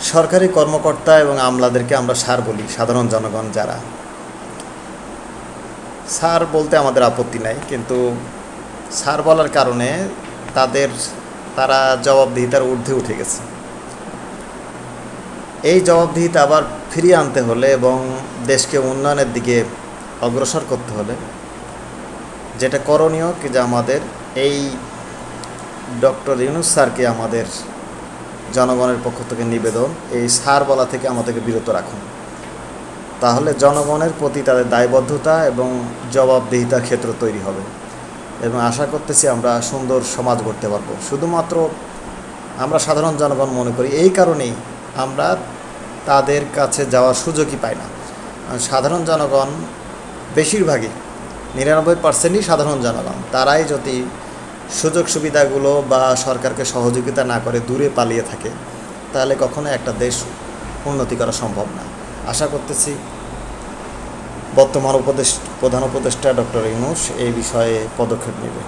সরকারি কর্মকর্তা এবং আমলাদেরকে আমরা স্যার বলি, সাধারণ জনগণ যারা। স্যার বলতে আমাদের আপত্তি নাই, কিন্তু স্যার বলার কারণে তারা জবাবদিহিতার ঊর্ধ্বে উঠে গেছে। এই জবাবদিহিতা আবার ফিরিয়ে আনতে হলে এবং দেশকে উন্নয়নের দিকে অগ্রসর করতে হলে যেটা করণীয় কি, যে আমাদের এই ডক্টর ইউনূস স্যারকে আমাদের জনগণের পক্ষ থেকে নিবেদন, এই স্যার বলা থেকে আমাদেরকে বিরত রাখুন। তাহলে জনগণের প্রতি তাদের দায়বদ্ধতা এবং জবাবদিহিতার ক্ষেত্র তৈরি হবে এবং আশা করতেছি আমরা সুন্দর সমাজ গড়তে পারবো। শুধুমাত্র আমরা সাধারণ জনগণ মনে করি, এই কারণেই আমরা তাদের কাছে যাওয়ার সুযোগই পাই না। সাধারণ জনগণ বেশিরভাগই 99%ই সাধারণ জনগণ, তারাই যদি সুযোগ সুবিধাগুলো বা সরকারকে সহযোগিতা না করে দূরে পালিয়ে থাকে, তাহলে কখনো একটা দেশ উন্নতি করা সম্ভব না। আশা করতেছি বর্তমান প্রধান উপদেষ্টা ডক্টর ইউনূস এই বিষয়ে পদক্ষেপ নেবে।